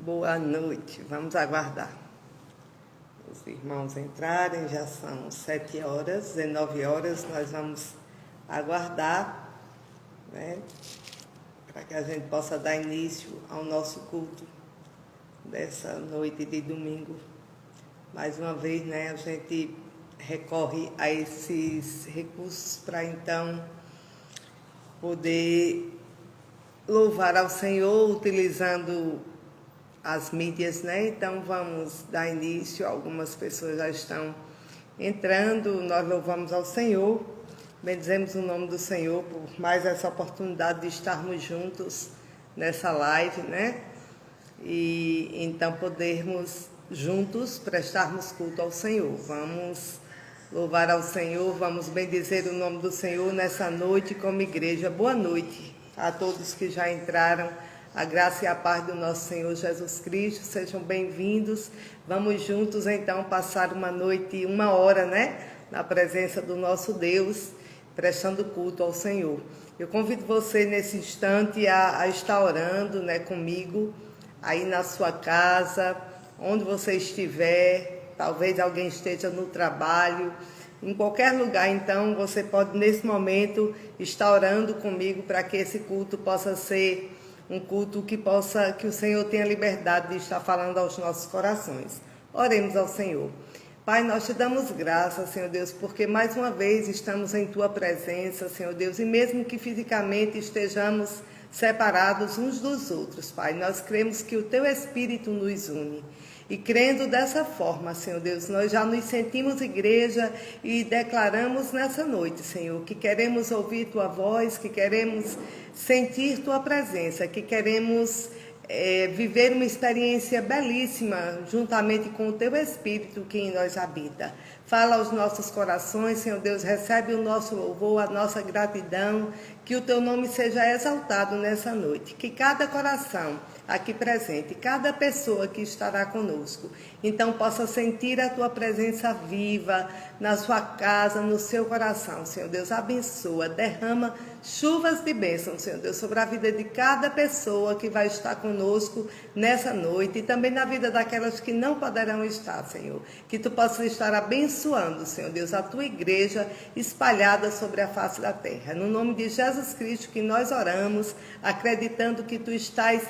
Boa noite, vamos aguardar os irmãos entrarem, já são 7 horas, 19 horas, nós vamos aguardar, né, para que a gente possa dar início ao nosso culto dessa noite de domingo. Mais uma vez, né, a gente recorre a esses recursos para então poder louvar ao Senhor utilizando as mídias, né? Então vamos dar início, algumas pessoas já estão entrando, nós louvamos ao Senhor, bendizemos o nome do Senhor por mais essa oportunidade de estarmos juntos nessa live, né? E então podermos juntos prestarmos culto ao Senhor. Vamos louvar ao Senhor, vamos bendizer o nome do Senhor nessa noite como igreja. Boa noite a todos que já entraram. A graça e a paz do nosso Senhor Jesus Cristo, sejam bem-vindos. Vamos juntos, então, passar uma noite, uma hora, né? Na presença do nosso Deus, prestando culto ao Senhor. Eu convido você, nesse instante, a estar orando, né, comigo, aí na sua casa, onde você estiver, talvez alguém esteja no trabalho, em qualquer lugar, então, você pode, nesse momento, estar orando comigo para que esse culto possa ser um culto que o Senhor tenha liberdade de estar falando aos nossos corações. Oremos ao Senhor. Pai, nós te damos graças, Senhor Deus, porque mais uma vez estamos em Tua presença, Senhor Deus, e mesmo que fisicamente estejamos separados uns dos outros, Pai, nós cremos que o Teu Espírito nos une. E crendo dessa forma, Senhor Deus, nós já nos sentimos igreja e declaramos nessa noite, Senhor, que queremos ouvir Tua voz, que queremos sentir Tua presença, que queremos viver uma experiência belíssima juntamente com o Teu Espírito que em nós habita. Fala aos nossos corações, Senhor Deus, recebe o nosso louvor, a nossa gratidão, que o Teu nome seja exaltado nessa noite, que cada coração aqui presente, cada pessoa que estará conosco, então possa sentir a Tua presença viva na sua casa, no seu coração, Senhor Deus, abençoa, derrama chuvas de bênção, Senhor Deus, sobre a vida de cada pessoa que vai estar conosco nessa noite e também na vida daquelas que não poderão estar, Senhor, que Tu possas estar abençoando, Senhor Deus, a Tua igreja espalhada sobre a face da terra, no nome de Jesus Cristo que nós oramos, acreditando que Tu estás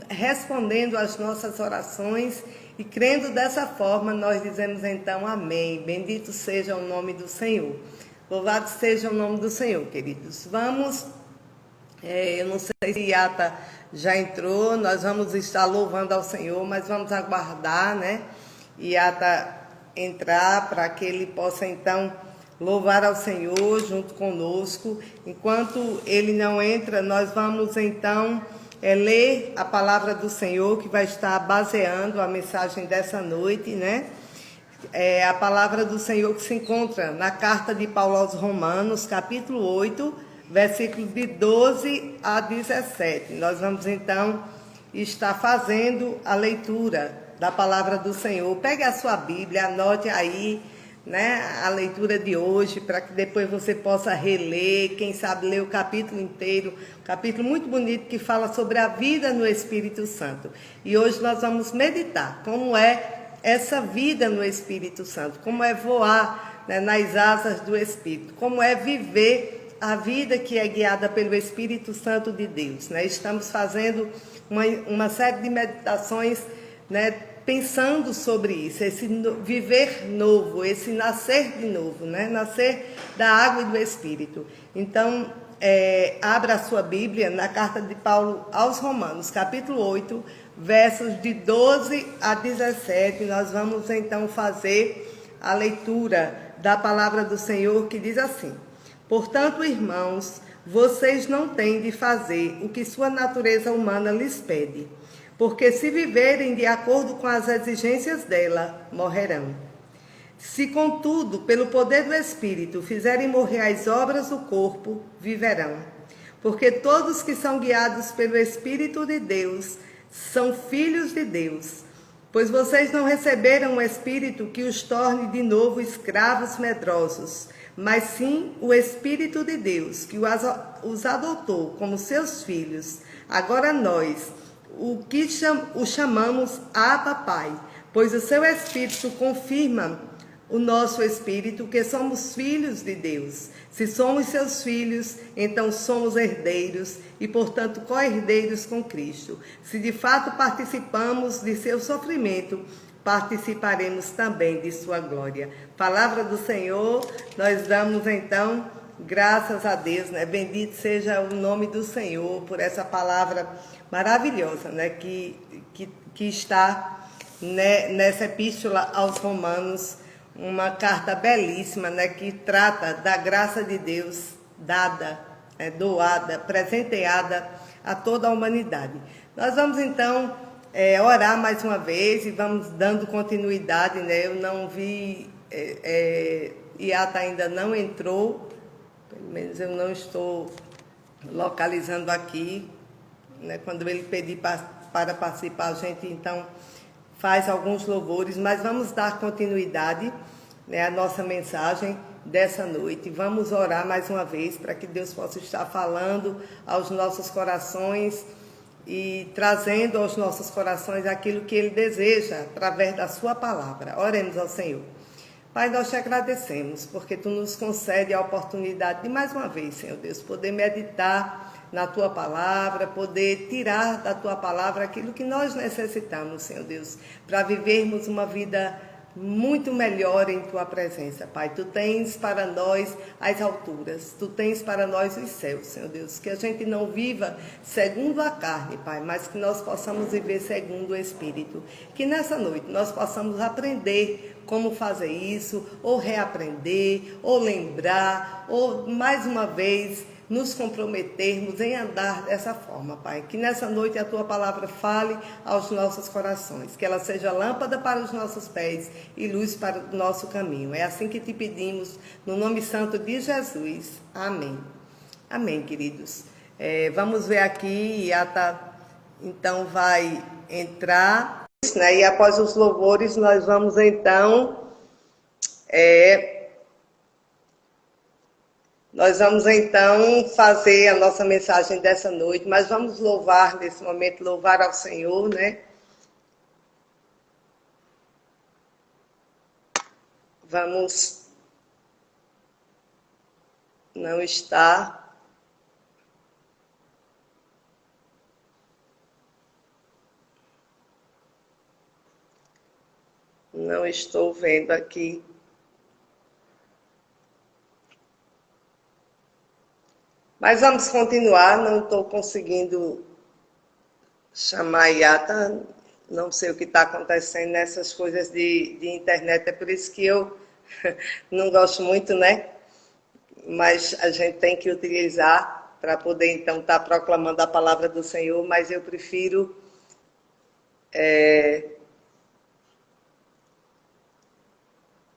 respondendo às nossas orações e crendo dessa forma, nós dizemos então amém. Bendito seja o nome do Senhor. Louvado seja o nome do Senhor, queridos. Vamos, eu não sei se Yata já entrou, nós vamos estar louvando ao Senhor, mas vamos aguardar, né? Yata entrar para que ele possa então louvar ao Senhor junto conosco. Enquanto ele não entra, nós vamos então ler a palavra do Senhor, que vai estar baseando a mensagem dessa noite, né? É a palavra do Senhor que se encontra na carta de Paulo aos Romanos, capítulo 8, versículos de 12 a 17. Nós vamos então estar fazendo a leitura da palavra do Senhor. Pegue a sua Bíblia, anote aí, né, a leitura de hoje, para que depois você possa reler, quem sabe ler o capítulo inteiro, um capítulo muito bonito que fala sobre a vida no Espírito Santo. E hoje nós vamos meditar como é essa vida no Espírito Santo, como é voar, né, nas asas do Espírito, como é viver a vida que é guiada pelo Espírito Santo de Deus, né? Estamos fazendo uma série de meditações, né, pensando sobre isso, esse viver novo, esse nascer de novo, né? Nascer da água e do Espírito. Então, abra a sua Bíblia na carta de Paulo aos Romanos, capítulo 8, versos de 12 a 17. Nós vamos então fazer a leitura da palavra do Senhor, que diz assim: Portanto, irmãos, vocês não têm de fazer o que sua natureza humana lhes pede, porque se viverem de acordo com as exigências dela, morrerão. Se, contudo, pelo poder do Espírito, fizerem morrer as obras do corpo, viverão. Porque todos que são guiados pelo Espírito de Deus são filhos de Deus. Pois vocês não receberam um Espírito que os torne de novo escravos medrosos, mas sim o Espírito de Deus, que os adotou como seus filhos. Agora nós, o chamamos Abba Pai, pois o seu Espírito confirma o nosso espírito que somos filhos de Deus. Se somos seus filhos, então somos herdeiros e, portanto, co-herdeiros com Cristo. Se de fato participamos de seu sofrimento, participaremos também de sua glória. Palavra do Senhor, nós damos então graças a Deus, né? Bendito seja o nome do Senhor por essa palavra maravilhosa, né? Que está, né, nessa epístola aos Romanos, uma carta belíssima, né? Que trata da graça de Deus dada, doada, presenteada a toda a humanidade. Nós vamos então orar mais uma vez e vamos dando continuidade, né? Eu não vi, Iata ainda não entrou, pelo menos eu não estou localizando aqui, né? Quando ele pedir para participar, a gente então faz alguns louvores, mas vamos dar continuidade, né, à nossa mensagem dessa noite. Vamos orar mais uma vez para que Deus possa estar falando aos nossos corações e trazendo aos nossos corações aquilo que Ele deseja através da sua palavra. Oremos ao Senhor. Pai, nós te agradecemos porque Tu nos concede a oportunidade de mais uma vez, Senhor Deus, poder meditar na Tua palavra, poder tirar da Tua palavra aquilo que nós necessitamos, Senhor Deus, para vivermos uma vida muito melhor em Tua presença, Pai. Tu tens para nós as alturas, Tu tens para nós os céus, Senhor Deus, que a gente não viva segundo a carne, Pai, mas que nós possamos viver segundo o Espírito, que nessa noite nós possamos aprender como fazer isso, ou reaprender, ou lembrar, ou mais uma vez nos comprometermos em andar dessa forma, Pai. Que nessa noite a Tua palavra fale aos nossos corações, que ela seja lâmpada para os nossos pés e luz para o nosso caminho. É assim que te pedimos, no nome santo de Jesus. Amém. Amém, queridos. Vamos ver aqui, Iata então vai entrar, né? E após os louvores nós vamos então fazer a nossa mensagem dessa noite, mas vamos louvar nesse momento, louvar ao Senhor, né? Vamos, não está. Não estou vendo aqui. Mas vamos continuar, não estou conseguindo chamar a Iata, não sei o que está acontecendo nessas coisas de internet, é por isso que eu não gosto muito, né? Mas a gente tem que utilizar para poder então estar proclamando a palavra do Senhor, mas eu prefiro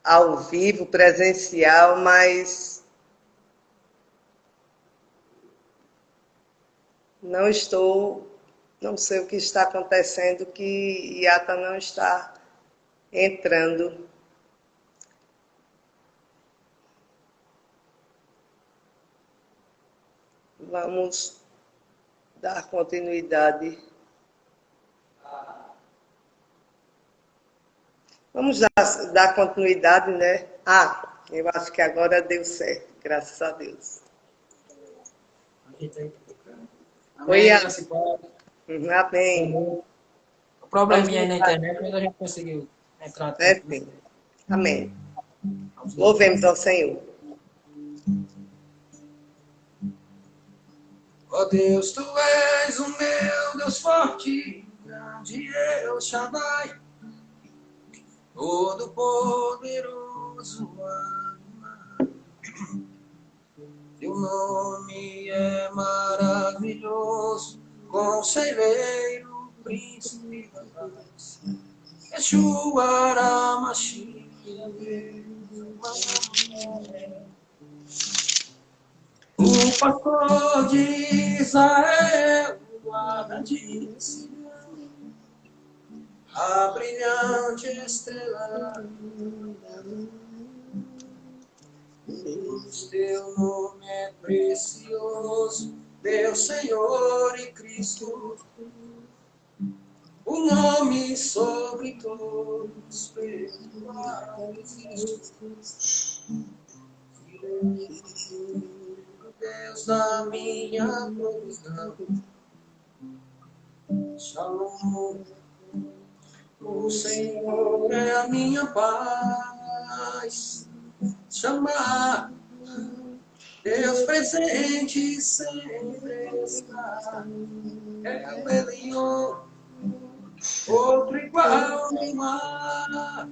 ao vivo, presencial, mas não sei o que está acontecendo, que Iata não está entrando. Vamos dar continuidade. Vamos dar continuidade, né? Eu acho que agora deu certo, graças a Deus. Oi, Amém. O probleminha aí na internet, mas a gente conseguiu entrar. Sim. Amém. Louvemos ao Senhor. Ó Deus, Tu és o meu Deus forte, grande El Shaddai, todo-poderoso Adonai. Teu nome é maravilhoso, Conselheiro, Príncipe da Paz, Yeshua HaMashiach, o pastor de Israel, guarda de Sião, a brilhante estrela. Deus, Teu nome é precioso, Deus, Senhor e Cristo. o nome sobre todos perdoado existe. Deus da minha provisão, Shalom. O Senhor é a minha paz. Chamar Deus presente sempre está. É o Elion, outro igual no mar.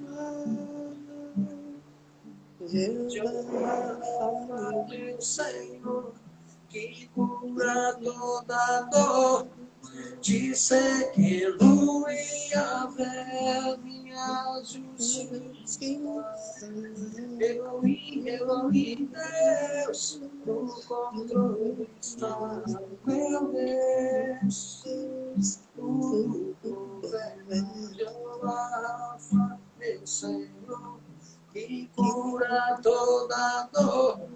Jeová, meu Senhor, que cura toda dor. Disse que Lu e Yahvé, minha justiça. Elohim, Elohim, Deus, no controle está. Meu Deus, tudo governa. Jeová, meu Senhor, que cura toda dor.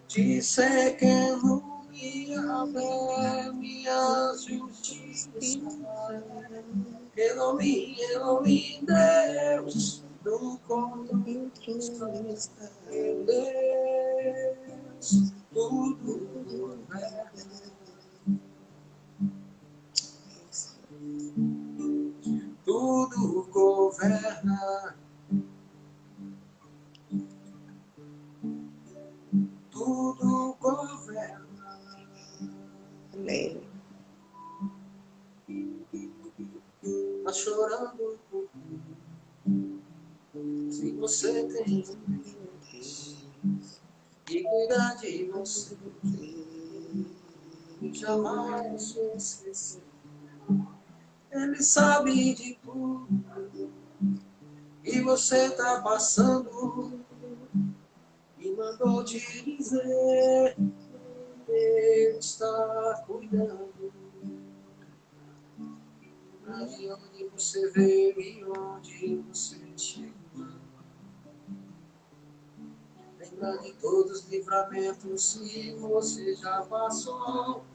Disse que Lu e Yahvé, minha justiça. Elohim, Elohim, Deus, no controle está. Meu Deus, tudo governa. Tudo governa. Tudo governa. Amém. Tá chorando se você tem que cuidar de você e jamais esquecer. Ele sabe de tudo que você tá passando e mandou te dizer, ele está cuidando. De onde você veio e onde você chegou. Lembra de todos os livramentos que você já passou.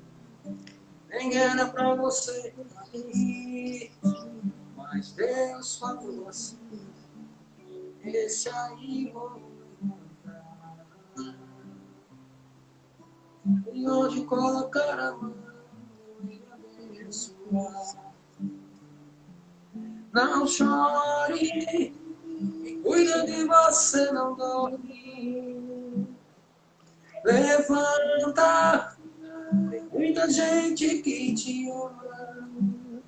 Nem era pra você aqui, mas Deus falou assim, esse aí vou levantar. E onde colocar a mão e abençoar. Não chore, e cuida de você, não dorme. Levanta, tem muita gente que te ama.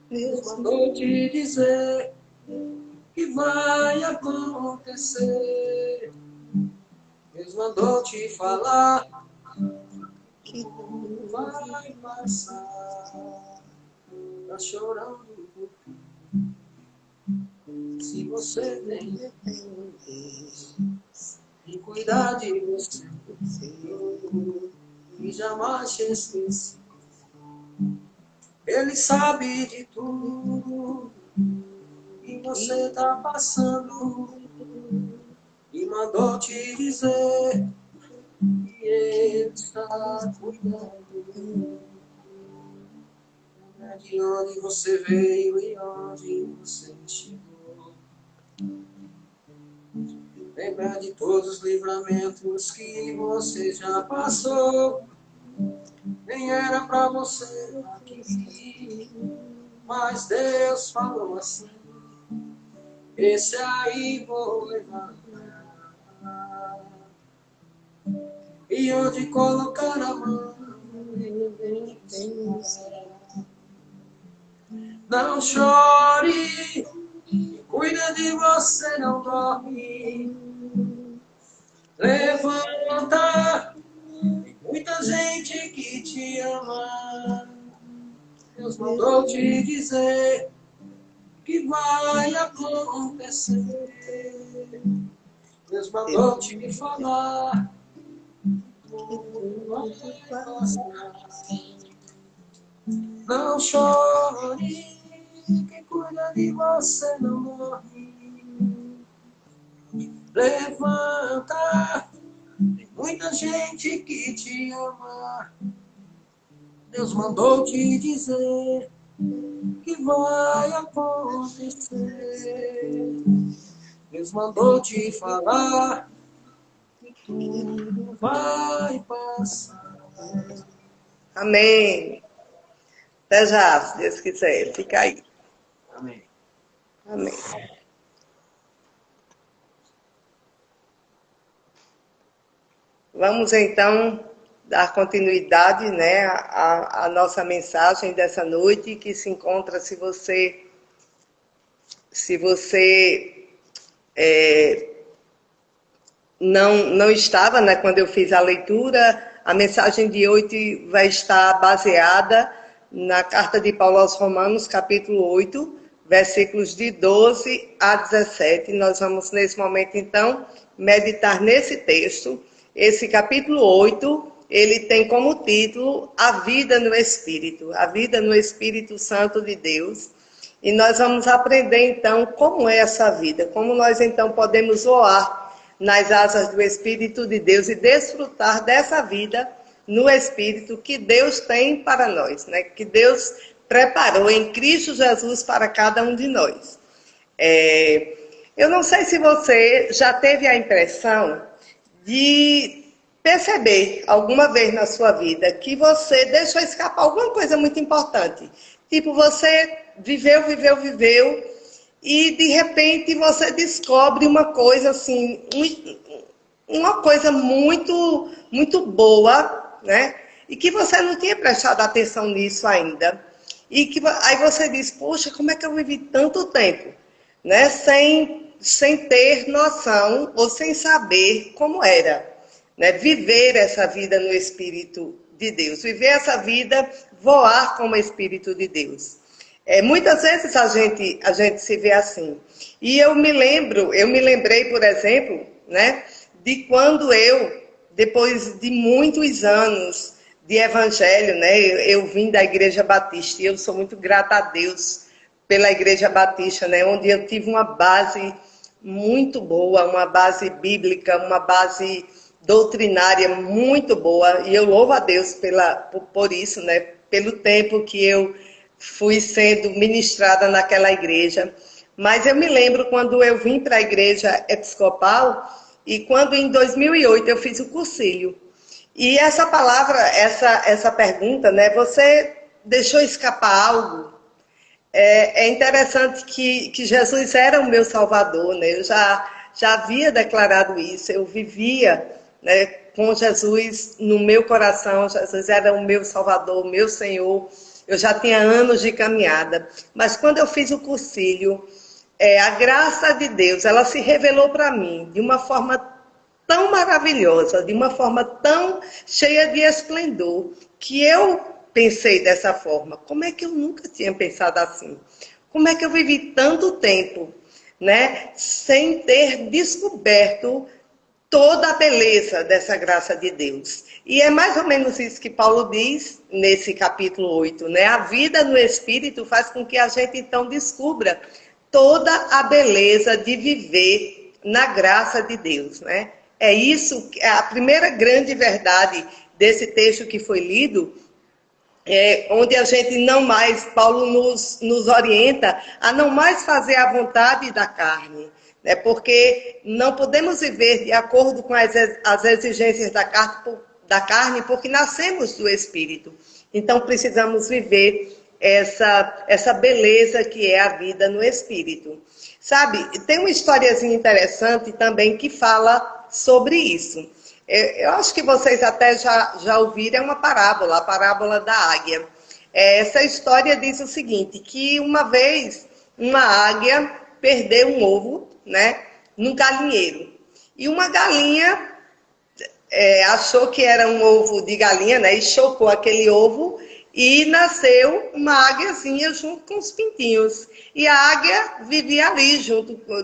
Deus mandou te dizer que vai acontecer. Deus mandou te falar que tudo vai passar. Tá chorando se você tem e cuidar de você e jamais te esquecer. Ele sabe de tudo que você tá passando e mandou te dizer que ele está cuidando. De onde você veio e onde você chegou. Lembra de todos os livramentos que você já passou. Nem era pra você aqui, mas Deus falou assim, esse aí vou levar. E onde colocar a mão, não chore, cuida de você, não dorme. Levanta, tem muita gente que te ama. Deus mandou te dizer que vai acontecer. Deus mandou te falar que vai passar. Não chore, quem cuida de você não morre. Levanta, tem muita gente que te ama. Deus mandou te dizer que vai acontecer. Deus mandou te falar que tudo vai passar. Amém. Até já, se Deus quiser. Fica aí. Amém. Amém. Vamos então dar continuidade, né, à nossa mensagem dessa noite, que se encontra, se você não estava, né, quando eu fiz a leitura, a mensagem de hoje vai estar baseada na carta de Paulo aos Romanos, capítulo 8, versículos de 12 a 17. Nós vamos, nesse momento, então, meditar nesse texto. Esse capítulo 8, ele tem como título A Vida no Espírito, a vida no Espírito Santo de Deus. E nós vamos aprender, então, como é essa vida, como nós, então, podemos voar nas asas do Espírito de Deus e desfrutar dessa vida no Espírito que Deus tem para nós, né? Que Deus preparou em Cristo Jesus para cada um de nós. Eu não sei se você já teve a impressão de perceber alguma vez na sua vida que você deixou escapar alguma coisa muito importante. Tipo, você viveu e de repente você descobre uma coisa assim, uma coisa muito, muito boa, né? E que você não tinha prestado atenção nisso ainda. E que aí você diz, poxa, como é que eu vivi tanto tempo, né? Sem ter noção ou sem saber como era, né? Viver essa vida no Espírito de Deus, viver essa vida, voar como Espírito de Deus. Muitas vezes a gente se vê assim. E eu me lembrei, por exemplo, né, de quando eu, depois de muitos anos de evangelho, né, eu vim da Igreja Batista e eu sou muito grata a Deus pela Igreja Batista, né, onde eu tive uma base muito boa, uma base bíblica, uma base doutrinária muito boa, e eu louvo a Deus por isso, né, pelo tempo que eu fui sendo ministrada naquela igreja. Mas eu me lembro quando eu vim para a igreja episcopal e quando em 2008 eu fiz o cursilho. E essa palavra, essa pergunta, né, você deixou escapar algo? É interessante que Jesus era o meu Salvador, né? Eu já havia declarado isso, eu vivia, né, com Jesus no meu coração, Jesus era o meu Salvador, o meu Senhor. Eu já tinha anos de caminhada, mas quando eu fiz o cursilho, a graça de Deus, ela se revelou para mim de uma forma tão maravilhosa, de uma forma tão cheia de esplendor, que eu pensei dessa forma. Como é que eu nunca tinha pensado assim? Como é que eu vivi tanto tempo, né, sem ter descoberto toda a beleza dessa graça de Deus? E é mais ou menos isso que Paulo diz nesse capítulo 8, né? A vida no Espírito faz com que a gente então descubra toda a beleza de viver na graça de Deus, né? É isso, a primeira grande verdade desse texto que foi lido, onde a gente não mais, Paulo nos orienta a não mais fazer a vontade da carne, né? Porque não podemos viver de acordo com as exigências da carne, porque nascemos do Espírito. Então precisamos viver essa beleza que é a vida no Espírito. Sabe, tem uma historiazinha interessante também que fala sobre isso. Eu acho que vocês até já ouviram, é uma parábola, a parábola da águia. Essa história diz o seguinte, que uma vez uma águia perdeu um ovo, né, num galinheiro. E uma galinha achou que era um ovo de galinha, né, e chocou aquele ovo e nasceu uma águiazinha junto com os pintinhos. E a águia vivia ali,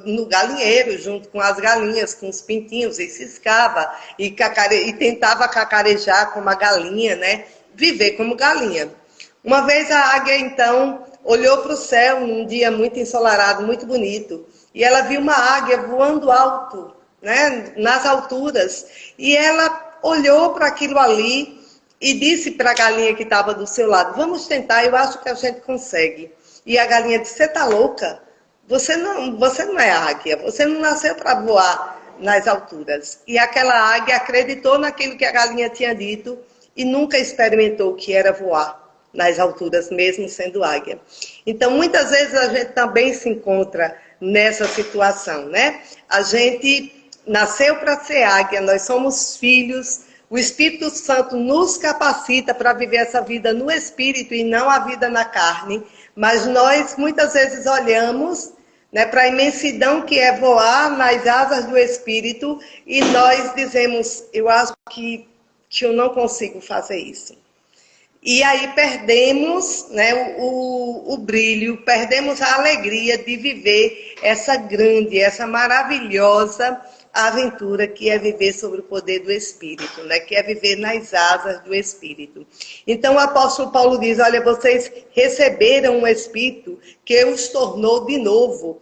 no galinheiro, junto com as galinhas, com os pintinhos, e ciscava, e tentava cacarejar como a galinha, né? Viver como galinha. Uma vez a águia, então, olhou para o céu num dia muito ensolarado, muito bonito, e ela viu uma águia voando alto, né? Nas alturas, e ela olhou para aquilo ali, e disse para a galinha que estava do seu lado, vamos tentar, eu acho que a gente consegue. E a galinha disse, você está louca? Você não é águia, você não nasceu para voar nas alturas. E aquela águia acreditou naquilo que a galinha tinha dito e nunca experimentou o que era voar nas alturas, mesmo sendo águia. Então, muitas vezes a gente também se encontra nessa situação, né? A gente nasceu para ser águia, nós somos filhos, o Espírito Santo nos capacita para viver essa vida no Espírito e não a vida na carne, mas nós muitas vezes olhamos, né, para a imensidão que é voar nas asas do Espírito e nós dizemos, eu acho que eu não consigo fazer isso. E aí perdemos, né, o brilho, perdemos a alegria de viver essa grande, essa maravilhosa aventura que é viver sobre o poder do Espírito, né, que é viver nas asas do Espírito. Então o apóstolo Paulo diz, olha, vocês receberam um Espírito que os tornou de novo,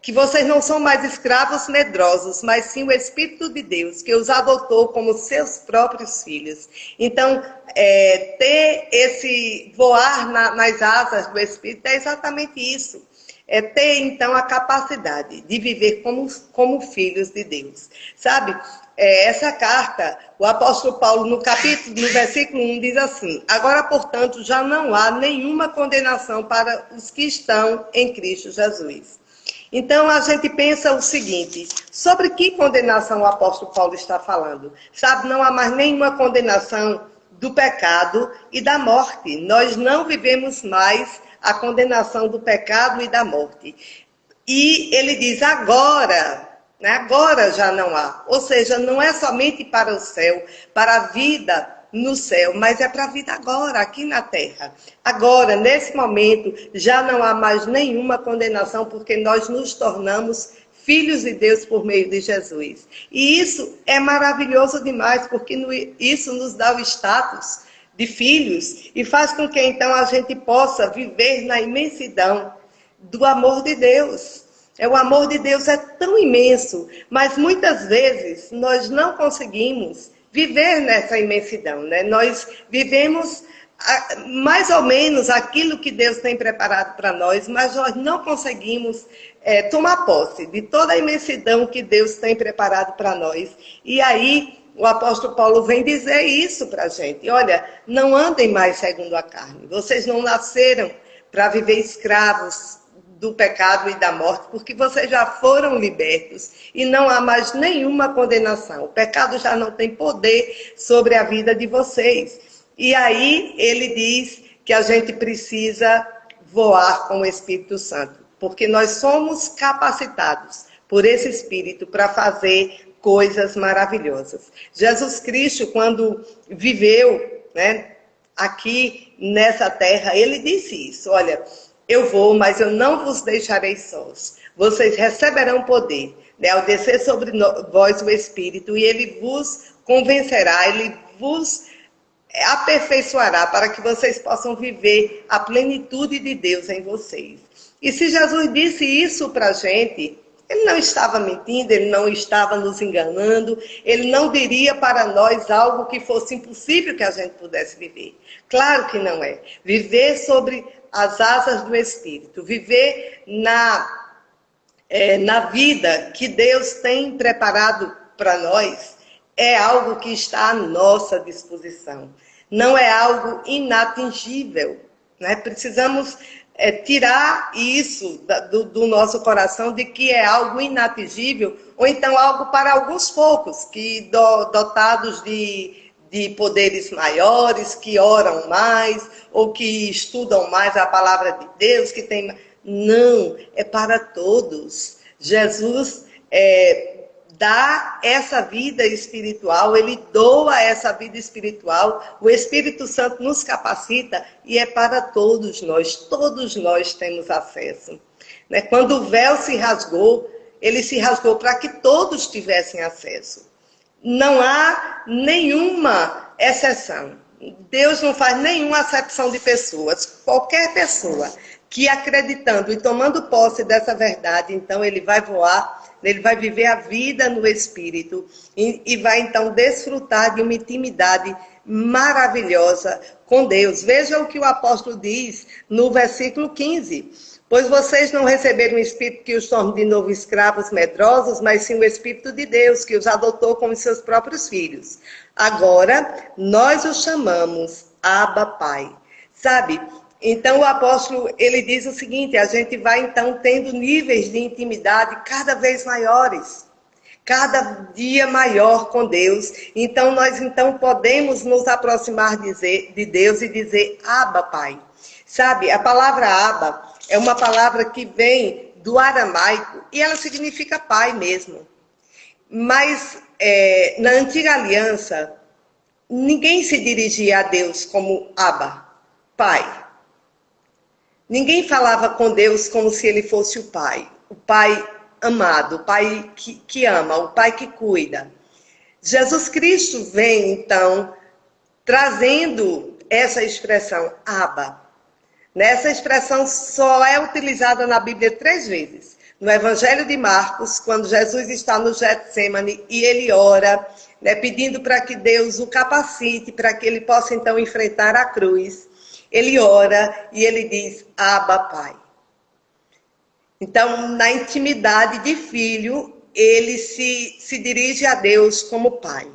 que vocês não são mais escravos medrosos, mas sim o Espírito de Deus, que os adotou como seus próprios filhos. Então, ter esse voar nas asas do Espírito é exatamente isso. É ter, então, a capacidade de viver como filhos de Deus. Sabe, essa carta, o apóstolo Paulo, no versículo 1, diz assim, agora, portanto, já não há nenhuma condenação para os que estão em Cristo Jesus. Então, a gente pensa o seguinte, sobre que condenação o apóstolo Paulo está falando? Sabe, não há mais nenhuma condenação do pecado e da morte. Nós não vivemos mais a condenação do pecado e da morte. E ele diz agora, né, agora já não há. Ou seja, não é somente para o céu, para a vida no céu, mas é para a vida agora, aqui na terra. Agora, nesse momento, já não há mais nenhuma condenação, porque nós nos tornamos filhos de Deus por meio de Jesus. E isso é maravilhoso demais, porque isso nos dá o status de filhos e faz com que, então, a gente possa viver na imensidão do amor de Deus. O amor de Deus é tão imenso, mas muitas vezes nós não conseguimos viver nessa imensidão, né? Nós vivemos mais ou menos aquilo que Deus tem preparado para nós, mas nós não conseguimos tomar posse de toda a imensidão que Deus tem preparado para nós. E aí o apóstolo Paulo vem dizer isso para a gente. Olha, não andem mais segundo a carne. Vocês não nasceram para viver escravos do pecado e da morte, porque vocês já foram libertos e não há mais nenhuma condenação. O pecado já não tem poder sobre a vida de vocês. E aí ele diz que a gente precisa voar com o Espírito Santo, porque nós somos capacitados por esse Espírito para fazer coisas maravilhosas. Jesus Cristo, quando viveu, né, aqui nessa terra, ele disse isso, olha, eu vou, mas eu não vos deixarei sós. Vocês receberão poder, né, ao descer sobre vós o Espírito, e ele vos convencerá, ele vos aperfeiçoará para que vocês possam viver a plenitude de Deus em vocês. E se Jesus disse isso para a gente, ele não estava mentindo, ele não estava nos enganando, ele não diria para nós algo que fosse impossível que a gente pudesse viver. Claro que não é. Viver sobre as asas do Espírito, viver na vida que Deus tem preparado para nós, é algo que está à nossa disposição. Não é algo inatingível, né? Precisamos tirar isso do nosso coração de que é algo inatingível, ou então algo para alguns poucos, que dotados de poderes maiores, que oram mais, ou que estudam mais a palavra de Deus, que tem... Não, é para todos. Jesus dá essa vida espiritual, ele doa essa vida espiritual, o Espírito Santo nos capacita e é para todos nós temos acesso. Né? Quando o véu se rasgou, ele se rasgou para que todos tivessem acesso. Não há nenhuma exceção. Deus não faz nenhuma acepção de pessoas. Qualquer pessoa que acreditando e tomando posse dessa verdade, então ele vai voar, ele vai viver a vida no Espírito e vai então desfrutar de uma intimidade maravilhosa com Deus. Veja o que o apóstolo diz no versículo 15. Pois vocês não receberam um espírito que os torne de novo escravos medrosos, mas sim o Espírito de Deus, que os adotou como seus próprios filhos. Agora, nós os chamamos Abba Pai. Sabe? Então, o apóstolo, ele diz o seguinte, a gente vai, então, tendo níveis de intimidade cada vez maiores. Cada dia maior com Deus. Então, nós podemos nos aproximar de Deus e dizer Abba Pai. Sabe? A palavra Abba é uma palavra que vem do aramaico e ela significa pai mesmo. Mas na antiga aliança, ninguém se dirigia a Deus como Abba, pai. Ninguém falava com Deus como se ele fosse o pai amado, o pai que ama, o pai que cuida. Jesus Cristo vem, então, trazendo essa expressão, Abba. Essa expressão só é utilizada na Bíblia 3 vezes. No Evangelho de Marcos, quando Jesus está no Getsemane e ele ora, pedindo para que Deus o capacite, para que ele possa então enfrentar a cruz. Ele ora e ele diz, Abba, Pai. Então, na intimidade de filho, ele se dirige a Deus como Pai.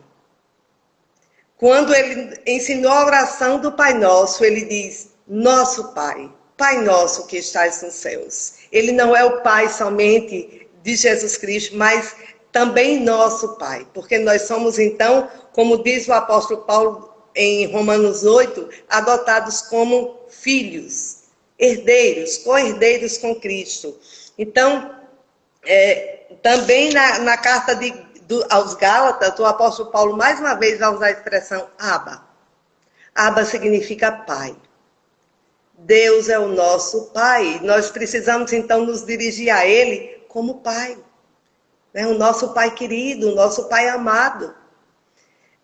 Quando ele ensinou a oração do Pai Nosso, ele diz, nosso Pai, Pai Nosso que estás nos céus. Ele não é o Pai somente de Jesus Cristo, mas também nosso Pai. Porque nós somos, então, como diz o apóstolo Paulo em Romanos 8, adotados como filhos, herdeiros, co-herdeiros com Cristo. Então, também na carta aos Gálatas, o apóstolo Paulo mais uma vez vai usar a expressão Abba. Abba significa Pai. Deus é o nosso Pai. Nós precisamos, então, nos dirigir a Ele como Pai. O nosso Pai querido, o nosso Pai amado.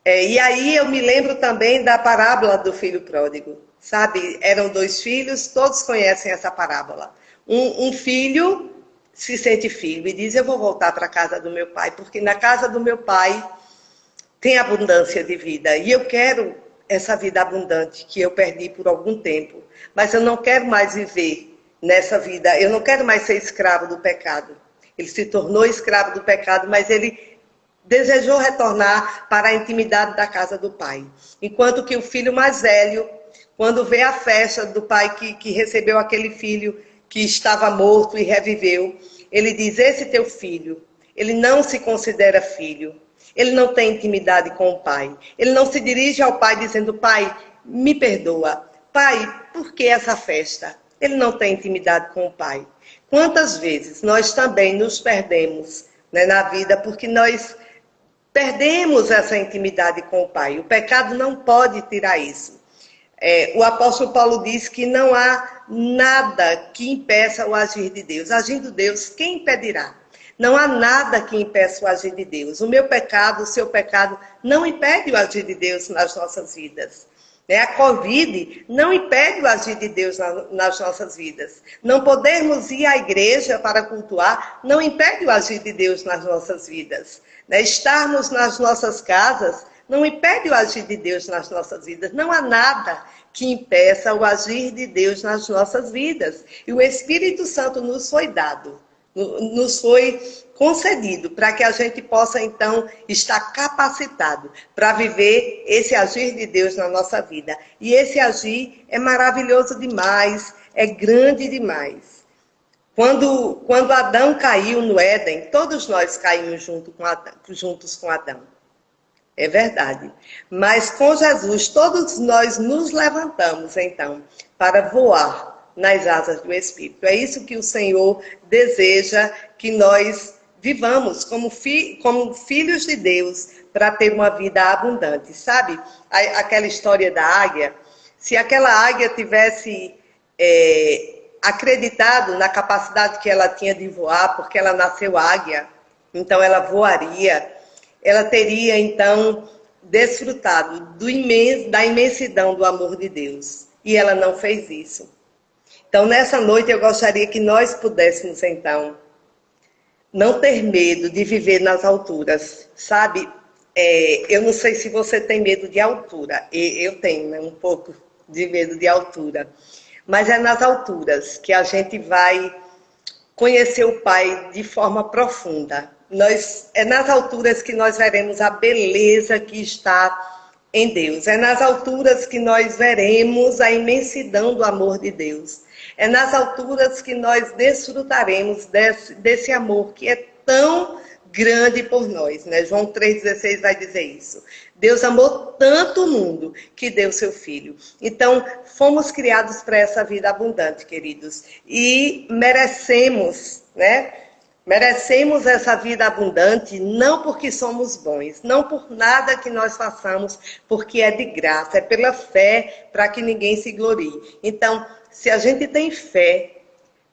E aí eu me lembro também da parábola do filho pródigo. Sabe, eram 2 filhos, todos conhecem essa parábola. Um filho se sente filho e diz, eu vou voltar para a casa do meu pai, porque na casa do meu pai tem abundância de vida. E eu quero essa vida abundante que eu perdi por algum tempo. Mas eu não quero mais viver nessa vida, eu não quero mais ser escravo do pecado. Ele se tornou escravo do pecado, mas ele desejou retornar para a intimidade da casa do pai. Enquanto que o filho mais velho, quando vê a festa do pai que recebeu aquele filho que estava morto e reviveu, ele diz, esse teu filho, ele não se considera filho, ele não tem intimidade com o pai. Ele não se dirige ao pai dizendo, pai, me perdoa. Pai, por que essa festa? Ele não tem intimidade com o pai. Quantas vezes nós também nos perdemos na vida porque nós perdemos essa intimidade com o pai. O pecado não pode tirar isso. O apóstolo Paulo diz que não há nada que impeça o agir de Deus. Agindo Deus, quem impedirá? Não há nada que impeça o agir de Deus. O meu pecado, o seu pecado, não impede o agir de Deus nas nossas vidas. A Covid não impede o agir de Deus nas nossas vidas. Não podermos ir à igreja para cultuar não impede o agir de Deus nas nossas vidas. Estarmos nas nossas casas não impede o agir de Deus nas nossas vidas. Não há nada que impeça o agir de Deus nas nossas vidas. E o Espírito Santo nos foi dado, nos foi concedido para que a gente possa, então, estar capacitado para viver esse agir de Deus na nossa vida. E esse agir é maravilhoso demais, é grande demais. Quando Adão caiu no Éden, todos nós caímos juntos com Adão. É verdade. Mas com Jesus, todos nós nos levantamos, então, para voar nas asas do Espírito. É isso que o Senhor deseja que nós vivamos como filhos de Deus para ter uma vida abundante. Sabe aquela história da águia? Se aquela águia tivesse acreditado na capacidade que ela tinha de voar, porque ela nasceu águia, então ela voaria, ela teria então desfrutado da imensidão do amor de Deus. E ela não fez isso. Então nessa noite eu gostaria que nós pudéssemos então não ter medo de viver nas alturas, sabe? Eu não sei se você tem medo de altura. Eu tenho, né, um pouco de medo de altura. Mas é nas alturas que a gente vai conhecer o Pai de forma profunda. É nas alturas que nós veremos a beleza que está em Deus. É nas alturas que nós veremos a imensidão do amor de Deus. É nas alturas que nós desfrutaremos desse amor que é tão grande por nós, né? João 3,16 vai dizer isso. Deus amou tanto o mundo que deu seu Filho. Então, fomos criados para essa vida abundante, queridos. E merecemos, né? Merecemos essa vida abundante não porque somos bons, não por nada que nós façamos, porque é de graça, é pela fé para que ninguém se glorie. Então, se a gente tem fé,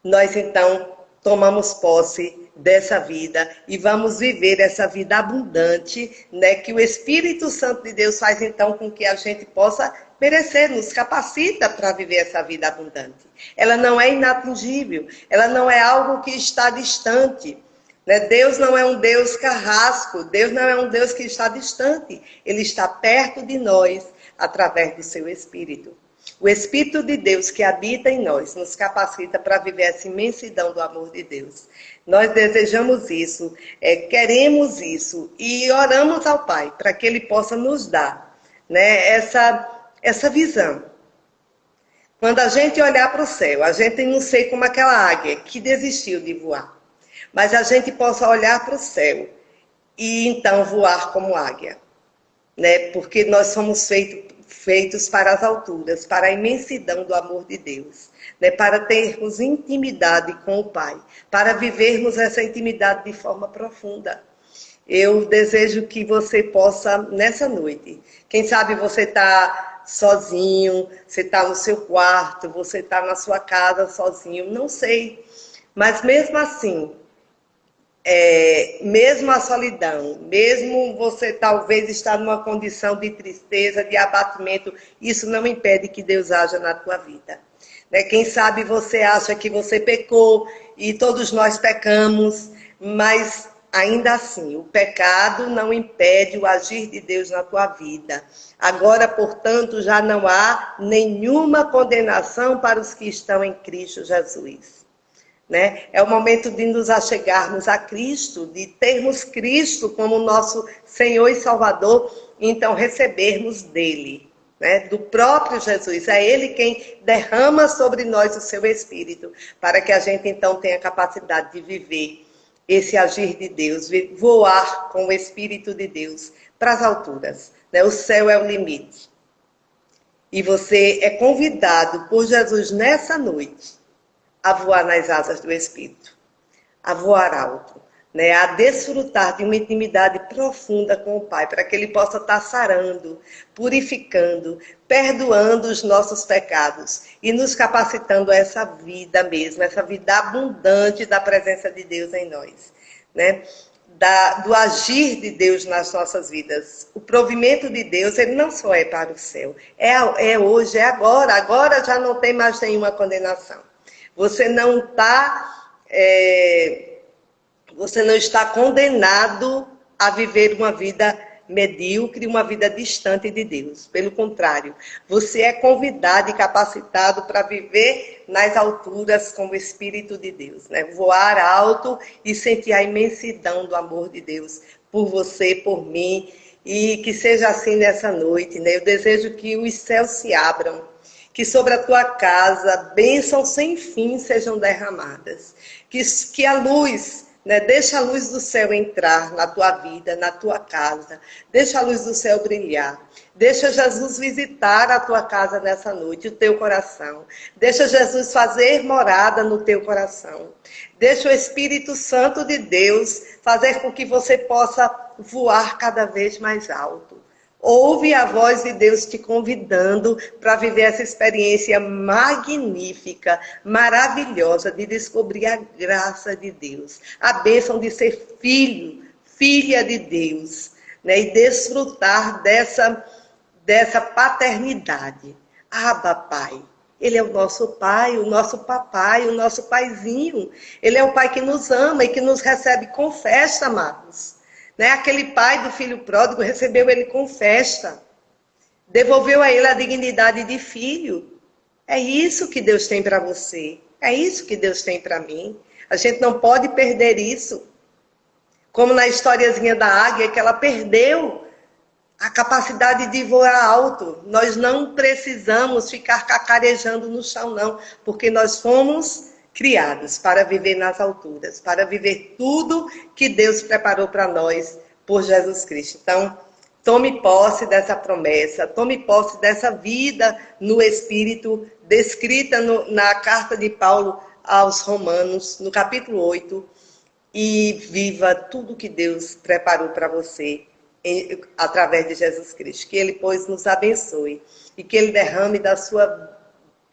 nós então tomamos posse dessa vida e vamos viver essa vida abundante, né, que o Espírito Santo de Deus faz então com que a gente possa merecer, nos capacita para viver essa vida abundante. Ela não é inatingível, ela não é algo que está distante, né? Deus não é um Deus carrasco, Deus não é um Deus que está distante, Ele está perto de nós através do seu Espírito. O Espírito de Deus que habita em nós nos capacita para viver essa imensidão do amor de Deus. Nós desejamos isso, queremos isso e oramos ao Pai para que Ele possa nos dar, né, essa visão. Quando a gente olhar para o céu, a gente não sei como aquela águia que desistiu de voar, mas a gente possa olhar para o céu e então voar como águia, né? Porque nós somos feitos para as alturas, para a imensidão do amor de Deus, né? Para termos intimidade com o Pai, para vivermos essa intimidade de forma profunda. Eu desejo que você possa, nessa noite, quem sabe você está sozinho, você está no seu quarto, você está na sua casa sozinho, não sei, mas mesmo assim, mesmo a solidão, mesmo você talvez estar numa condição de tristeza, de abatimento, isso não impede que Deus haja na tua vida. Né? Quem sabe você acha que você pecou e todos nós pecamos, mas ainda assim, o pecado não impede o agir de Deus na tua vida. Agora, portanto, já não há nenhuma condenação para os que estão em Cristo Jesus. Né? É o momento de nos achegarmos a Cristo, de termos Cristo como nosso Senhor e Salvador, e então recebermos dele, né? Do próprio Jesus. É ele quem derrama sobre nós o seu Espírito, para que a gente então tenha capacidade de viver esse agir de Deus, voar com o Espírito de Deus para as alturas. Né? O céu é o limite. E você é convidado por Jesus nessa noite a voar nas asas do Espírito, a voar alto, né? A desfrutar de uma intimidade profunda com o Pai, para que Ele possa estar sarando, purificando, perdoando os nossos pecados e nos capacitando a essa vida mesmo, essa vida abundante da presença de Deus em nós, né? Do agir de Deus nas nossas vidas. O provimento de Deus, ele não só é para o céu, é hoje, é agora já não tem mais nenhuma condenação. Você não está condenado a viver uma vida medíocre, uma vida distante de Deus. Pelo contrário, você é convidado e capacitado para viver nas alturas com o Espírito de Deus, né? Voar alto e sentir a imensidão do amor de Deus por você, por mim, e que seja assim nessa noite, né? Eu desejo que os céus se abram, que sobre a tua casa bênçãos sem fim sejam derramadas. Que a luz, né, deixa a luz do céu entrar na tua vida, na tua casa. Deixa a luz do céu brilhar. Deixa Jesus visitar a tua casa nessa noite, o teu coração. Deixa Jesus fazer morada no teu coração. Deixa o Espírito Santo de Deus fazer com que você possa voar cada vez mais alto. Ouve a voz de Deus te convidando para viver essa experiência magnífica, maravilhosa de descobrir a graça de Deus, a bênção de ser filho, filha de Deus, né? E desfrutar dessa paternidade. Abba, Pai. Ele é o nosso pai, o nosso papai, o nosso paizinho. Ele é o pai que nos ama e que nos recebe com festa, amados. Né? Aquele pai do filho pródigo recebeu ele com festa, devolveu a ele a dignidade de filho. É isso que Deus tem para você, é isso que Deus tem para mim. A gente não pode perder isso. Como na historiazinha da águia, que ela perdeu a capacidade de voar alto. Nós não precisamos ficar cacarejando no chão, não, porque nós fomos criados para viver nas alturas, para viver tudo que Deus preparou para nós por Jesus Cristo. Então, tome posse dessa promessa, tome posse dessa vida no Espírito, descrita na carta de Paulo aos Romanos, no capítulo 8, e viva tudo que Deus preparou para você através de Jesus Cristo. Que Ele, pois, nos abençoe e que Ele derrame da sua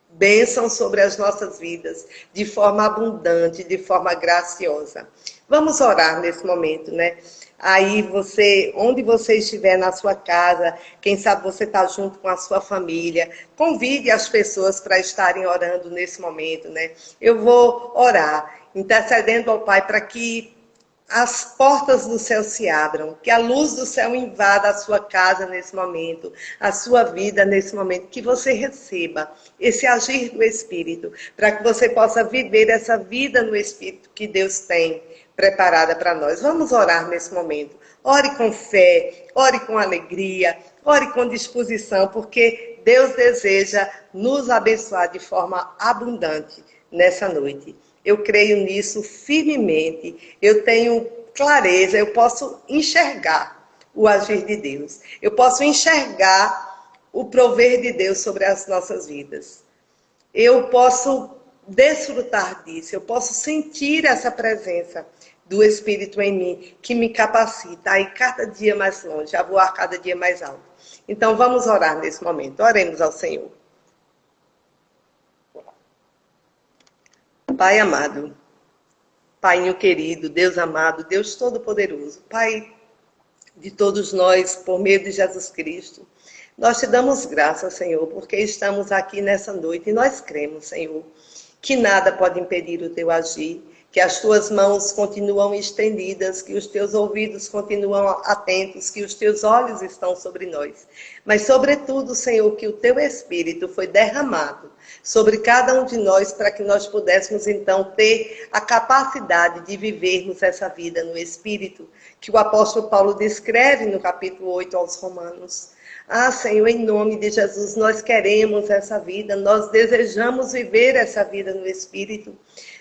bênção sobre as nossas vidas de forma abundante, de forma graciosa. Vamos orar nesse momento, né? Aí você, onde você estiver na sua casa, quem sabe você está junto com a sua família, convide as pessoas para estarem orando nesse momento, né? Eu vou orar, intercedendo ao Pai para que as portas do céu se abram, que a luz do céu invada a sua casa nesse momento, a sua vida nesse momento, que você receba esse agir do Espírito, para que você possa viver essa vida no Espírito que Deus tem preparada para nós. Vamos orar nesse momento. Ore com fé, ore com alegria, ore com disposição, porque Deus deseja nos abençoar de forma abundante nessa noite. Eu creio nisso firmemente, eu tenho clareza, eu posso enxergar o agir de Deus. Eu posso enxergar o prover de Deus sobre as nossas vidas. Eu posso desfrutar disso, eu posso sentir essa presença do Espírito em mim, que me capacita a ir cada dia mais longe, a voar cada dia mais alto. Então vamos orar nesse momento, oremos ao Senhor. Pai amado, Paiinho querido, Deus amado, Deus todo-poderoso, Pai de todos nós, por meio de Jesus Cristo, nós te damos graças, Senhor, porque estamos aqui nessa noite e nós cremos, Senhor, que nada pode impedir o teu agir, que as tuas mãos continuam estendidas, que os teus ouvidos continuam atentos, que os teus olhos estão sobre nós. Mas, sobretudo, Senhor, que o teu Espírito foi derramado sobre cada um de nós para que nós pudéssemos, então, ter a capacidade de vivermos essa vida no Espírito, que o apóstolo Paulo descreve no capítulo 8 aos Romanos. Ah, Senhor, em nome de Jesus, nós queremos essa vida, nós desejamos viver essa vida no Espírito.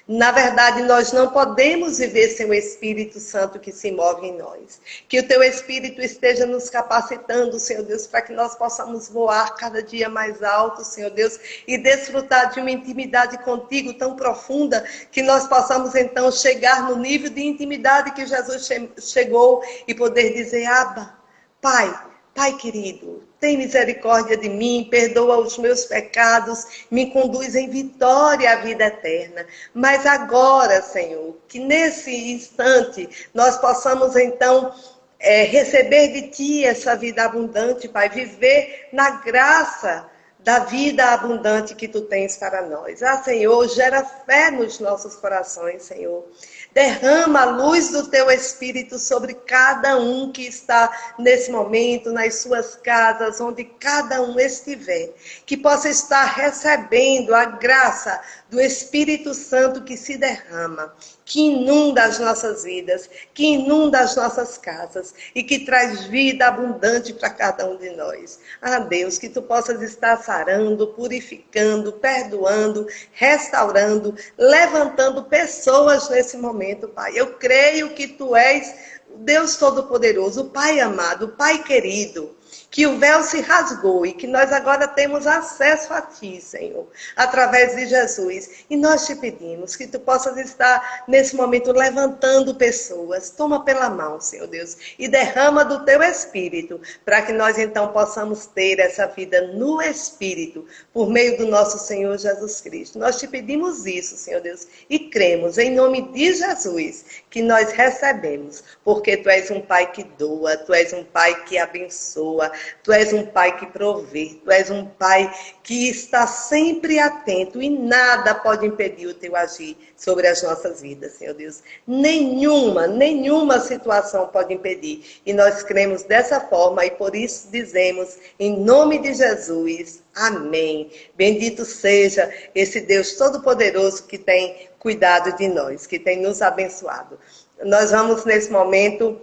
Na verdade, nós não podemos viver sem o Espírito Santo que se move em nós. Que o teu Espírito esteja nos capacitando, Senhor Deus, para que nós possamos voar cada dia mais alto, Senhor Deus, e desfrutar de uma intimidade contigo tão profunda, que nós possamos então chegar no nível de intimidade que Jesus chegou e poder dizer: Abba, Pai, Pai querido, tem misericórdia de mim, perdoa os meus pecados, me conduz em vitória à vida eterna. Mas agora, Senhor, que nesse instante nós possamos então receber de Ti essa vida abundante, Pai, viver na graça da vida abundante que Tu tens para nós. Ah, Senhor, gera fé nos nossos corações, Senhor. Derrama a luz do teu Espírito sobre cada um que está nesse momento, nas suas casas, onde cada um estiver. Que possa estar recebendo a graça do Espírito Santo que se derrama, que inunda as nossas vidas, que inunda as nossas casas e que traz vida abundante para cada um de nós. Ah, Deus, que tu possas estar sarando, purificando, perdoando, restaurando, levantando pessoas nesse momento, Pai. Eu creio que tu és Deus Todo-Poderoso, Pai amado, Pai querido, que o véu se rasgou e que nós agora temos acesso a Ti, Senhor, através de Jesus. E nós te pedimos que Tu possas estar nesse momento levantando pessoas. Toma pela mão, Senhor Deus, e derrama do Teu Espírito, para que nós então possamos ter essa vida no Espírito, por meio do nosso Senhor Jesus Cristo. Nós te pedimos isso, Senhor Deus, e cremos em nome de Jesus, que nós recebemos, porque Tu és um Pai que doa, Tu és um Pai que abençoa, Tu és um Pai que provê, Tu és um Pai que está sempre atento e nada pode impedir o Teu agir sobre as nossas vidas, Senhor Deus. Nenhuma situação pode impedir. E nós cremos dessa forma e por isso dizemos, em nome de Jesus, amém. Bendito seja esse Deus Todo-Poderoso que tem cuidado de nós, que tem nos abençoado. Nós vamos, nesse momento,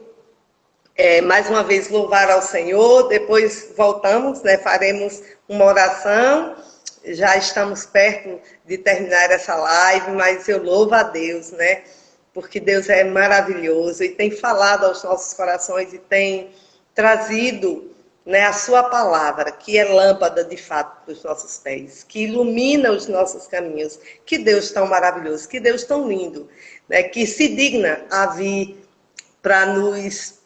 mais uma vez louvar ao Senhor, depois voltamos, né, faremos uma oração, já estamos perto de terminar essa live, mas eu louvo a Deus, né, porque Deus é maravilhoso e tem falado aos nossos corações e tem trazido, né, a sua palavra, que é lâmpada de fato para os nossos pés, que ilumina os nossos caminhos. Que Deus tão maravilhoso, que Deus tão lindo, né, que se digna a vir para nos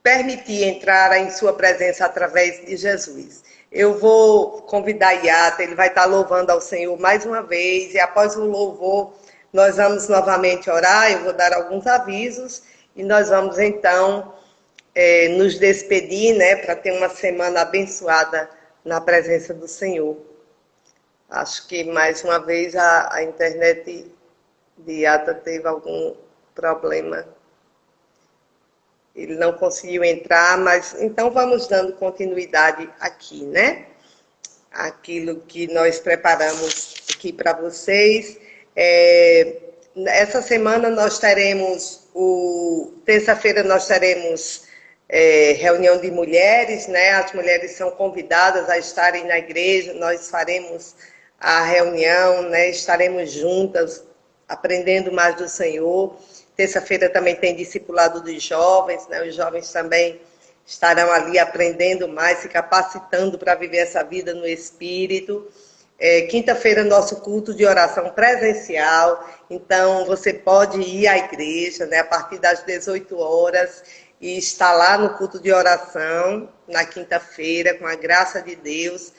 permitir entrar em sua presença através de Jesus. Eu vou convidar Iata, ele vai estar louvando ao Senhor mais uma vez, e após o louvor, nós vamos novamente orar, eu vou dar alguns avisos, e nós vamos então nos despedir, né, para ter uma semana abençoada na presença do Senhor. Acho que mais uma vez a internet de Iata teve algum problema. Ele não conseguiu entrar, mas então vamos dando continuidade aqui, né? Aquilo que nós preparamos aqui para vocês. Essa semana nós teremos, terça-feira nós teremos reunião de mulheres, né? As mulheres são convidadas a estarem na igreja, nós faremos a reunião, né? Estaremos juntas, aprendendo mais do Senhor. Terça-feira também tem discipulado dos jovens, né? Os jovens também estarão ali aprendendo mais, se capacitando para viver essa vida no Espírito. Quinta-feira, nosso culto de oração presencial, então você pode ir à igreja, né, a partir das 18 horas e estar lá no culto de oração, na quinta-feira, com a graça de Deus.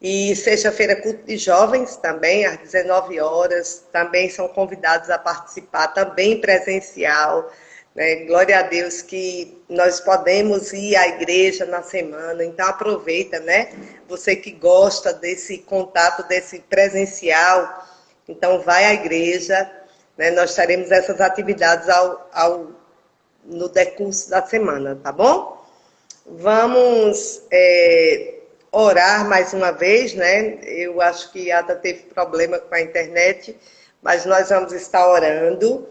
E sexta-feira, culto de jovens também, às 19 horas, também são convidados a participar, também presencial, né? Glória a Deus que nós podemos ir à igreja na semana, então aproveita, né? Você que gosta desse contato, desse presencial, então vai à igreja, né? Nós teremos essas atividades no decurso da semana, tá bom? Vamos orar mais uma vez, né? Eu acho que a Ada teve problema com a internet, mas nós vamos estar orando.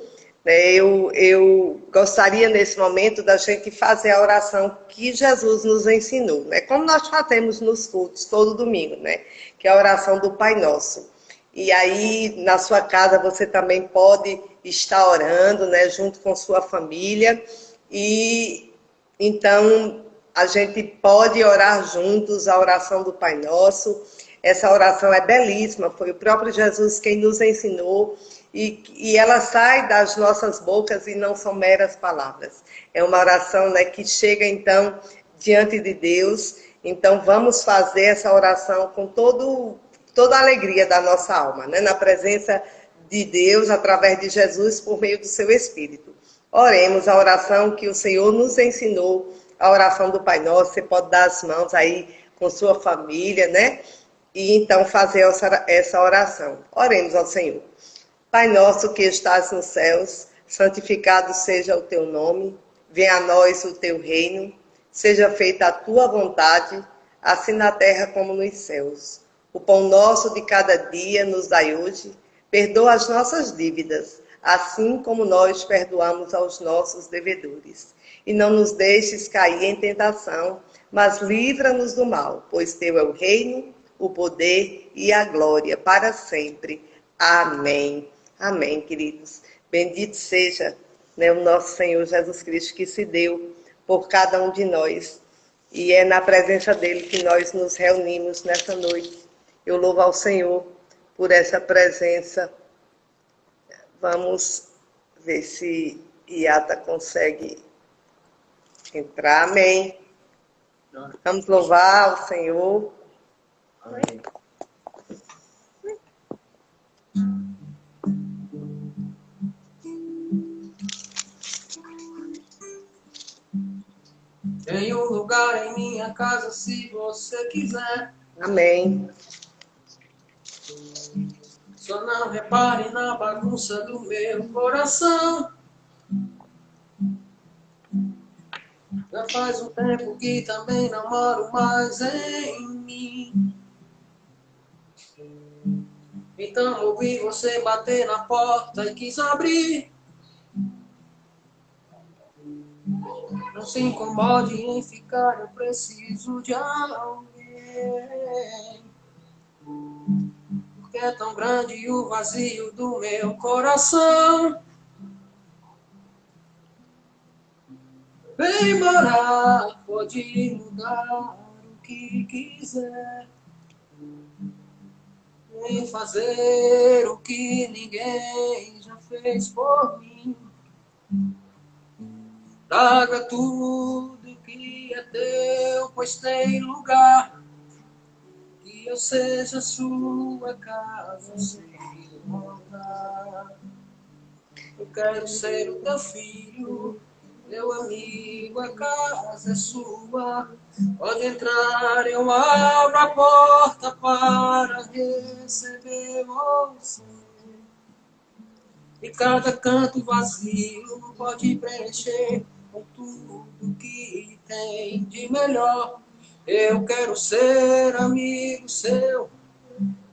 Eu gostaria nesse momento da gente fazer a oração que Jesus nos ensinou, né? Como nós fazemos nos cultos todo domingo, né? Que é a oração do Pai Nosso. E aí na sua casa você também pode estar orando, né? Junto com sua família. E então a gente pode orar juntos a oração do Pai Nosso. Essa oração é belíssima, foi o próprio Jesus quem nos ensinou. E ela sai das nossas bocas e não são meras palavras. É uma oração, né, que chega, então, diante de Deus. Então, vamos fazer essa oração com toda a alegria da nossa alma, né, na presença de Deus, através de Jesus, por meio do seu Espírito. Oremos a oração que o Senhor nos ensinou, a oração do Pai Nosso. Você pode dar as mãos aí com sua família, né? E então fazer essa oração. Oremos ao Senhor. Pai nosso que estás nos céus, santificado seja o teu nome, venha a nós o teu reino, seja feita a tua vontade, assim na terra como nos céus. O pão nosso de cada dia nos dai hoje, perdoa as nossas dívidas, assim como nós perdoamos aos nossos devedores. E não nos deixes cair em tentação, mas livra-nos do mal, pois teu é o reino, o poder e a glória para sempre. Amém. Amém, queridos. Bendito seja, né, o nosso Senhor Jesus Cristo que se deu por cada um de nós. E é na presença dele que nós nos reunimos nessa noite. Eu louvo ao Senhor por essa presença. Vamos ver se Iata consegue entrar. Amém. Vamos louvar ao Senhor. Amém. Tem um lugar em minha minha casa se você quiser. Amém. Só não repare na bagunça do meu coração. Já faz um tempo que também não moro mais em mim. Então ouvi você bater na porta e quis abrir. Não se incomode em ficar, eu preciso de alguém. Porque é tão grande o vazio do meu coração. Vem morar, pode mudar o que quiser. Vem fazer o que ninguém já fez por mim. Traga tudo que é teu, pois tem lugar. Que eu seja sua casa sem voltar. Eu quero ser o teu filho, teu amigo, a casa é sua. Pode entrar, eu abro a porta para receber você. E cada canto vazio pode preencher com tudo que tem de melhor. Eu quero ser amigo seu,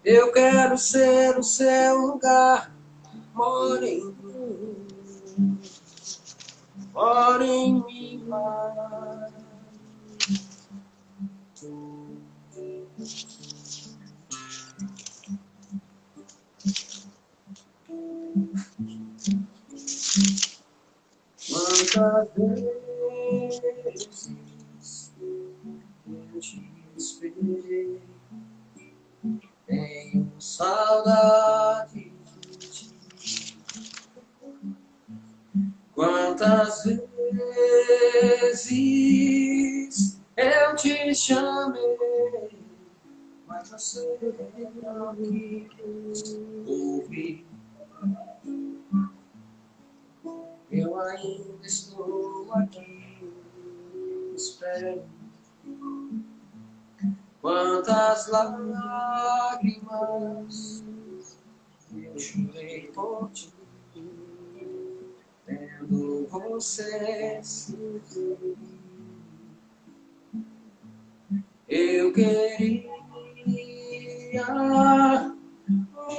eu quero ser o seu lugar. Mora em mim, mora em mim, Pai. Quantas vezes eu te esperei, tenho saudade de ti. Quantas vezes eu te chamei, mas você não quis ouvir. Eu ainda estou aqui, espero. Quantas lágrimas eu chorei por ti, vendo você se ferir. Eu queria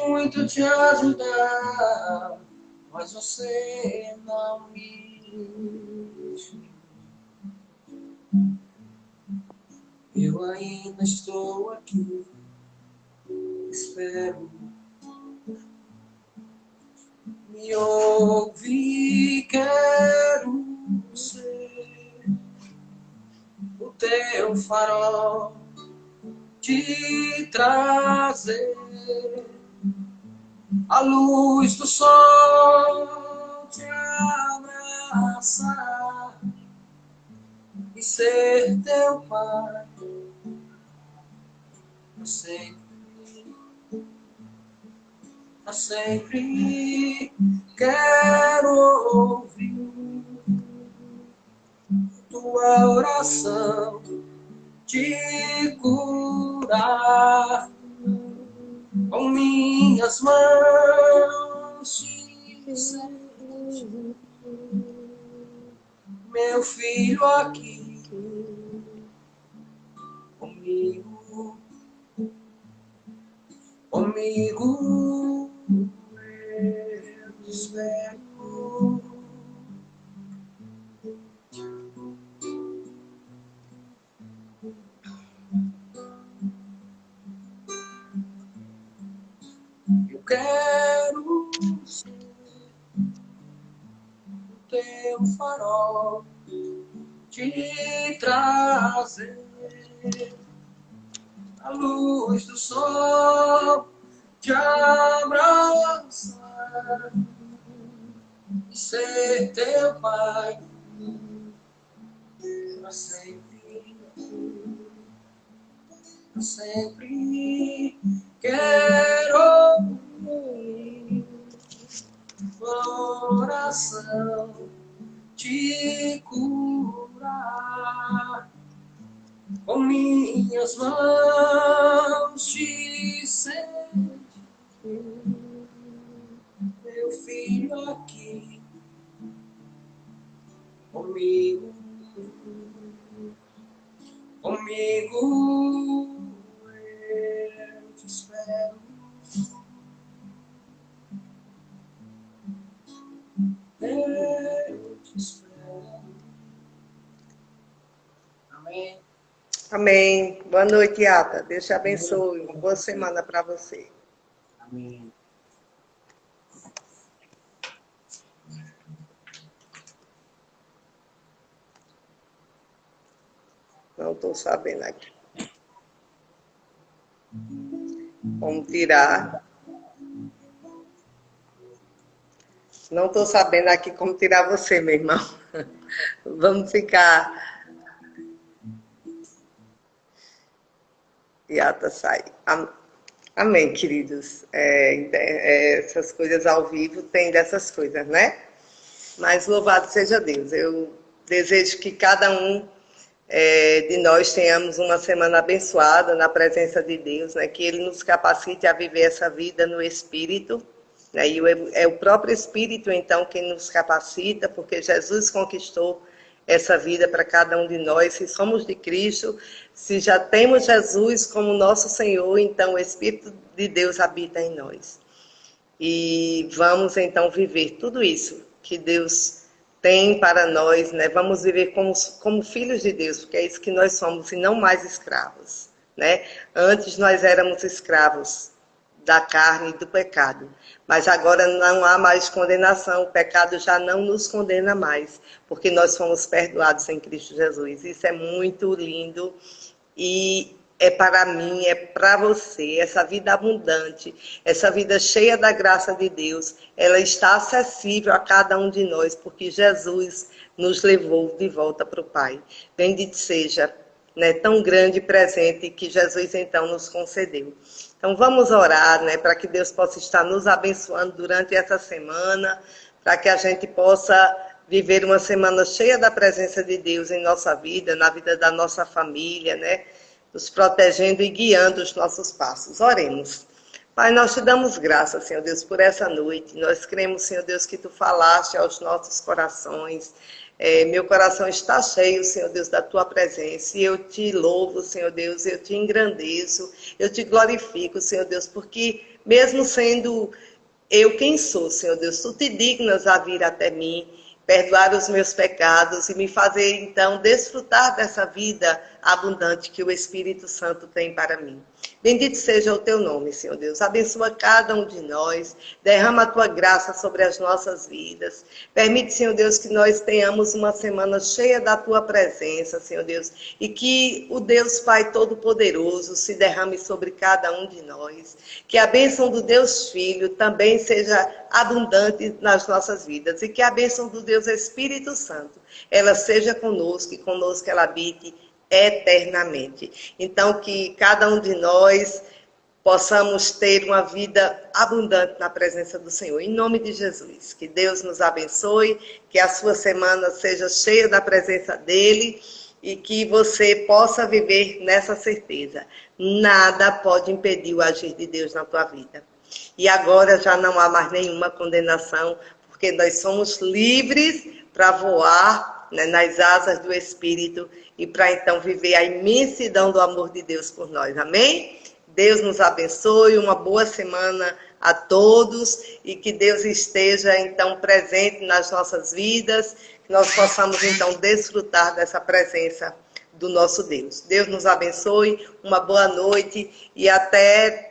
muito te ajudar, mas você não me deixou. Eu ainda estou aqui, espero. Me ouve, quero ser o teu farol, te trazer a luz do sol, te abraçar e ser teu pai para sempre, para sempre. Quero ouvir tua oração, te curar com minhas mãos, te sentir, meu filho aqui comigo, comigo eu te espero. Eu quero ser o teu farol, te trazer a luz do sol, te abraçar e ser teu pai para sempre, para sempre. Quero ouvir tua oração, te curar sente meu filho aqui comigo, comigo eu te espero. Eu te espero. Amém. Amém. Boa noite, Ata. Deus te abençoe. Uma boa semana para você. Amém. Não estou sabendo aqui. Vamos tirar. Não estou sabendo aqui como tirar você, meu irmão. Vamos ficar. E Ata sai. Amém, queridos. Essas coisas ao vivo tem dessas coisas, né? Mas louvado seja Deus. Eu desejo que cada um de nós tenhamos uma semana abençoada na presença de Deus, né? Que Ele nos capacite a viver essa vida no Espírito. Né? E é o próprio Espírito, então, quem nos capacita, porque Jesus conquistou essa vida para cada um de nós. Se somos de Cristo, se já temos Jesus como nosso Senhor, então o Espírito de Deus habita em nós. E vamos, então, viver tudo isso que Deus tem para nós, né? Vamos viver como filhos de Deus, porque é isso que nós somos, e não mais escravos, né? Antes nós éramos escravos da carne e do pecado, mas agora não há mais condenação, o pecado já não nos condena mais, porque nós fomos perdoados em Cristo Jesus. Isso é muito lindo e é para mim, é para você, essa vida abundante, essa vida cheia da graça de Deus, ela está acessível a cada um de nós, porque Jesus nos levou de volta para o Pai. Bendito seja, né, tão grande presente que Jesus então nos concedeu. Então vamos orar, né, para que Deus possa estar nos abençoando durante essa semana, para que a gente possa viver uma semana cheia da presença de Deus em nossa vida, na vida da nossa família, né? Nos protegendo e guiando os nossos passos. Oremos. Pai, nós te damos graças, Senhor Deus, por essa noite. Nós cremos, Senhor Deus, que tu falaste aos nossos corações. Meu coração está cheio, Senhor Deus, da tua presença. E eu te louvo, Senhor Deus, eu te engrandeço, eu te glorifico, Senhor Deus, porque mesmo sendo eu quem sou, Senhor Deus, tu te dignas a vir até mim, perdoar os meus pecados e me fazer, então, desfrutar dessa vida abundante que o Espírito Santo tem para mim. Bendito seja o teu nome, Senhor Deus. Abençoa cada um de nós. Derrama a tua graça sobre as nossas vidas. Permite, Senhor Deus, que nós tenhamos uma semana cheia da tua presença, Senhor Deus. E que o Deus Pai Todo-Poderoso se derrame sobre cada um de nós. Que a bênção do Deus Filho também seja abundante nas nossas vidas. E que a bênção do Deus Espírito Santo, ela seja conosco e conosco ela habite eternamente. Então, que cada um de nós possamos ter uma vida abundante na presença do Senhor. Em nome de Jesus. Que Deus nos abençoe, que a sua semana seja cheia da presença dEle e que você possa viver nessa certeza. Nada pode impedir o agir de Deus na tua vida. E agora já não há mais nenhuma condenação, porque nós somos livres para voar, né, nas asas do Espírito e para então viver a imensidão do amor de Deus por nós. Amém? Deus nos abençoe, uma boa semana a todos e que Deus esteja então presente nas nossas vidas, que nós possamos então desfrutar dessa presença do nosso Deus. Deus nos abençoe, uma boa noite e até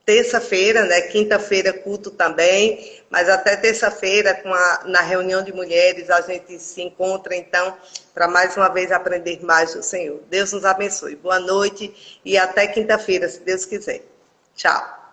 terça-feira, né? Quinta-feira culto também, mas até terça-feira na reunião de mulheres a gente se encontra então para mais uma vez aprender mais do Senhor. Deus nos abençoe. Boa noite e até quinta-feira, se Deus quiser. Tchau.